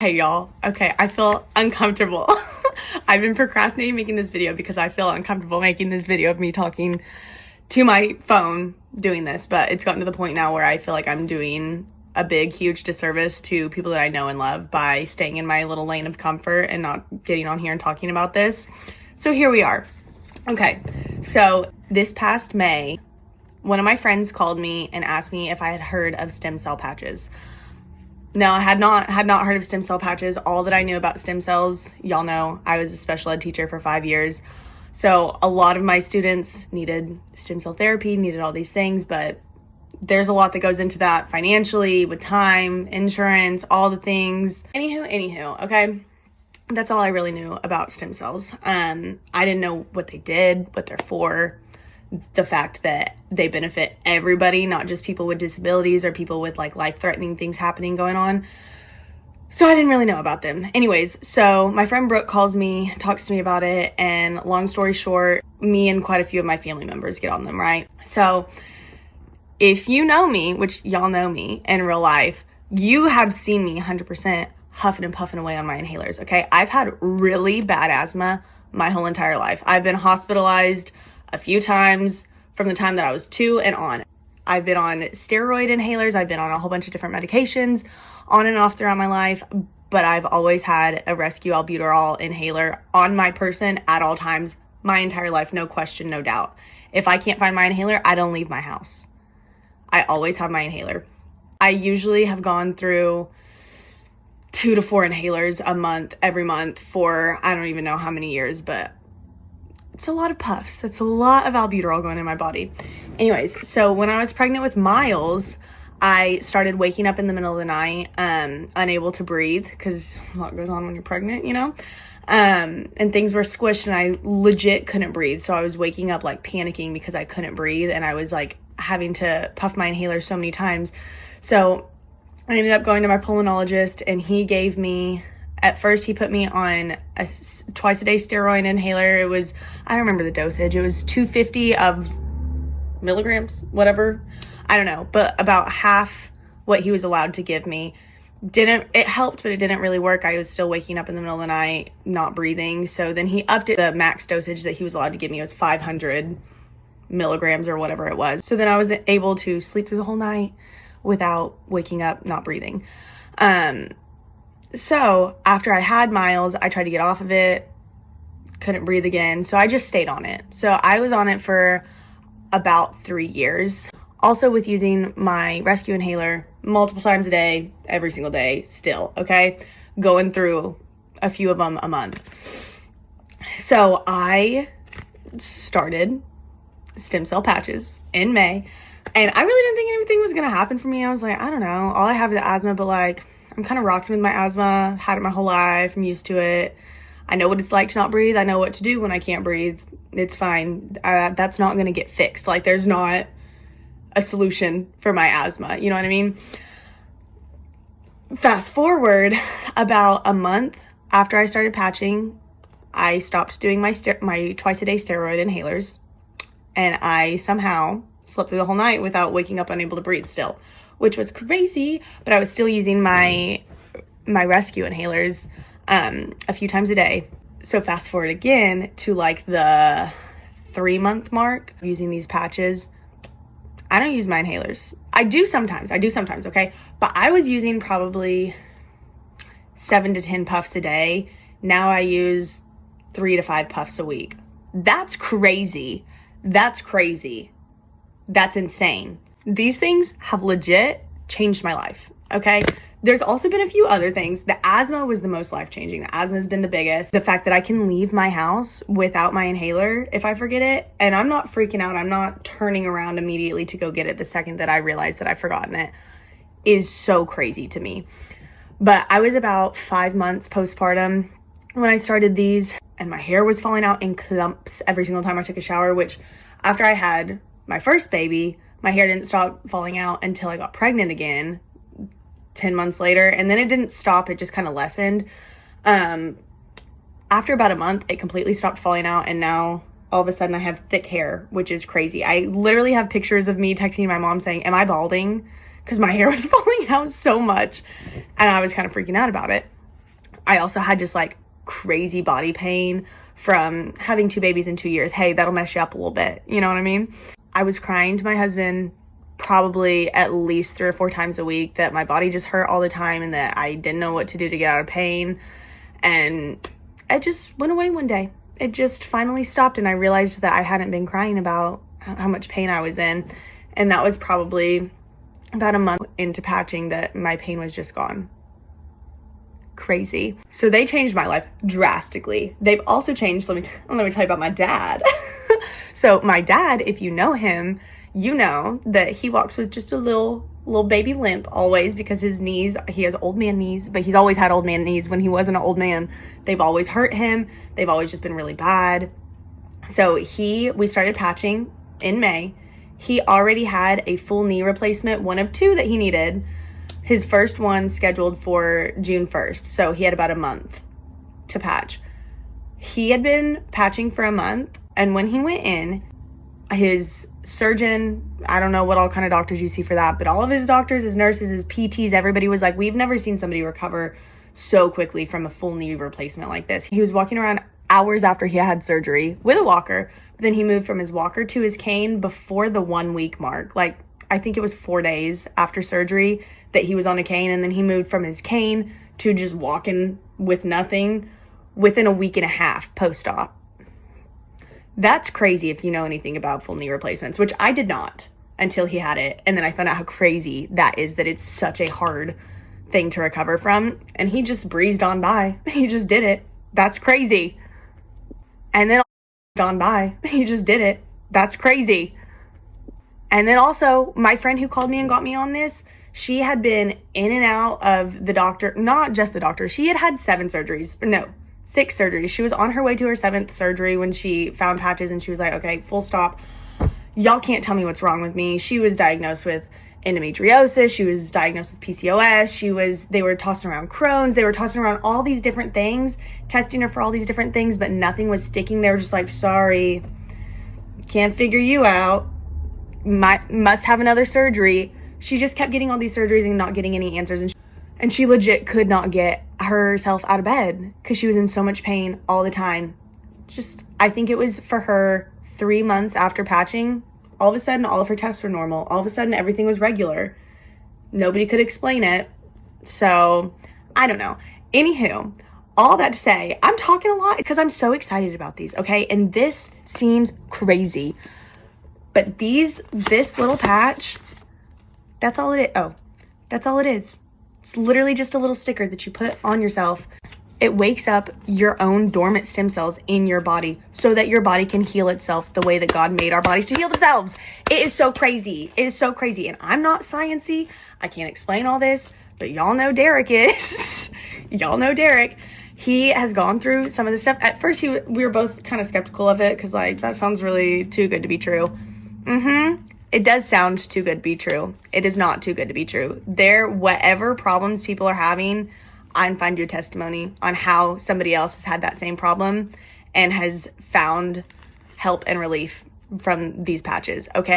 Hey y'all, okay, I feel uncomfortable. I've been procrastinating making this video because I feel uncomfortable making this video of me talking to my phone doing this, but it's gotten to the point now where I feel like I'm doing a big, huge disservice to people that I know and love by staying in my little lane of comfort and not getting on here and talking about this. So here we are. Okay, so this past May, one of my friends called me and asked me if I had heard of stem cell patches. No, I had not heard of stem cell patches. All that I knew about stem cells, y'all know, I was a special ed teacher for 5 years. So a lot of my students needed stem cell therapy, needed all these things, but there's a lot that goes into that financially, with time, insurance, all the things. Anywho, okay? That's all I really knew about stem cells. I didn't know what they did, what they're for, the fact that they benefit everybody, not just people with disabilities or people with like life-threatening things happening going on. So I didn't really know about them. Anyways, so my friend Brooke calls me, talks to me about it, and long story short, me and quite a few of my family members get on them, right? So if you know me, which y'all know me in real life, you have seen me 100% huffing and puffing away on my inhalers, okay? I've had really bad asthma my whole entire life. I've been hospitalized a few times from the time that I was 2 and on. I've been on steroid inhalers. I've been on a whole bunch of different medications on and off throughout my life, but I've always had a rescue albuterol inhaler on my person at all times, my entire life, no question, no doubt. If I can't find my inhaler, I don't leave my house. I always have my inhaler. I usually have gone through 2 to 4 inhalers a month, every month for I don't even know how many years, but it's a lot of puffs. That's a lot of albuterol going in my body. Anyways, so when I was pregnant with Miles, I started waking up in the middle of the night, unable to breathe, because a lot goes on when you're pregnant, you know? And things were squished and I legit couldn't breathe. So I was waking up like panicking because I couldn't breathe, and I was like having to puff my inhaler so many times. So I ended up going to my pulmonologist, and he gave me, at first he put me on a twice a day steroid inhaler. It was, I don't remember the dosage. It was 250 of milligrams, whatever. I don't know, but about half what he was allowed to give me. It helped, but it didn't really work. I was still waking up in the middle of the night, not breathing. So then he upped it. The max dosage that he was allowed to give me was 500 milligrams or whatever it was. So then I was able to sleep through the whole night without waking up, not breathing. So after I had Miles, I tried to get off of it, couldn't breathe again. So I just stayed on it. So I was on it for about 3 years. Also with using my rescue inhaler multiple times a day, every single day still, okay? Going through a few of them a month. So I started stem cell patches in May, and I really didn't think anything was gonna happen for me. I was like, I don't know, all I have is asthma, but like, I'm kind of rocking with my asthma, had it my whole life, I'm used to it. I know what it's like to not breathe. I know what to do when I can't breathe. It's fine. That's not going to get fixed. Like, there's not a solution for my asthma. You know what I mean? Fast forward about a month after I started patching, I stopped doing my twice a day steroid inhalers, and I somehow slept through the whole night without waking up unable to breathe still, which was crazy, but I was still using my rescue inhalers a few times a day. So fast forward again to like the 3-month mark using these patches. I don't use my inhalers. I do sometimes, okay? But I was using probably 7 to 10 puffs a day. Now I use 3 to 5 puffs a week. That's crazy. That's insane. These things have legit changed my life, okay? There's also been a few other things. The asthma was the most life-changing. The asthma has been the biggest. The fact that I can leave my house without my inhaler if I forget it, and I'm not freaking out. I'm not turning around immediately to go get it the second that I realize that I've forgotten it, is so crazy to me. But I was about 5 months postpartum when I started these, and my hair was falling out in clumps every single time I took a shower, which after I had my first baby, my hair didn't stop falling out until I got pregnant again 10 months later, and then it didn't stop, it just kind of lessened. After about a month, it completely stopped falling out, and now all of a sudden I have thick hair, which is crazy. I literally have pictures of me texting my mom saying, am I balding? Because my hair was falling out so much, and I was kind of freaking out about it. I also had just like crazy body pain from having 2 babies in 2 years. Hey, that'll mess you up a little bit. You know what I mean? I was crying to my husband probably at least 3 or 4 times a week that my body just hurt all the time and that I didn't know what to do to get out of pain. And it just went away one day. It just finally stopped, and I realized that I hadn't been crying about how much pain I was in. And that was probably about a month into patching that my pain was just gone. Crazy. So they changed my life drastically. They've also changed, let me tell you about my dad. So my dad, if you know him, you know that he walks with just a little baby limp always, because his knees, he has old man knees, but he's always had old man knees. When he wasn't an old man, they've always hurt him. They've always just been really bad. So we started patching in May. He already had a full knee replacement, one of 2 that he needed. His first one scheduled for June 1st. So he had about a month to patch. He had been patching for a month, and when he went in, his surgeon, I don't know what all kind of doctors you see for that, but all of his doctors, his nurses, his PTs, everybody was like, we've never seen somebody recover so quickly from a full knee replacement like this. He was walking around hours after he had surgery with a walker, but then he moved from his walker to his cane before the 1 week mark. Like, I think it was 4 days after surgery that he was on a cane, and then he moved from his cane to just walking with nothing within a week and a half post-op. That's crazy if you know anything about full knee replacements, which I did not until he had it. And then I found out how crazy that is, that it's such a hard thing to recover from. And he just breezed on by. He just did it. That's crazy. And then on by. He just did it. That's crazy. And then also, my friend who called me and got me on this, she had been in and out of the doctor, not just the doctor. She had 7 surgeries. No, 6 surgeries. She was on her way to her 7th surgery when she found patches, and she was like, okay, full stop. Y'all can't tell me what's wrong with me. She was diagnosed with endometriosis. She was diagnosed with PCOS. They were tossing around Crohn's. They were tossing around all these different things, testing her for all these different things, but nothing was sticking. They were just like, sorry, can't figure you out. Must have another surgery. She just kept getting all these surgeries and not getting any answers. And she legit could not get herself out of bed because she was in so much pain all the time. I think it was for her 3 months after patching, all of a sudden all of her tests were normal. All of a sudden everything was regular. Nobody could explain it. So I don't know. Anywho, all that to say, I'm talking a lot because I'm so excited about these, okay? And this seems crazy. But this little patch, that's all it is. Oh, that's all it is. It's literally just a little sticker that you put on yourself. It wakes up your own dormant stem cells in your body so that your body can heal itself the way that God made our bodies to heal themselves. It is so crazy. It is so crazy. And I'm not sciencey. I can't explain all this, but y'all know Derek is. Y'all know Derek. He has gone through some of the stuff. At first, we were both kind of skeptical of it because, like, that sounds really too good to be true. It does sound too good to be true. It is not too good to be true. Whatever problems people are having, I find your testimony on how somebody else has had that same problem and has found help and relief from these patches, okay?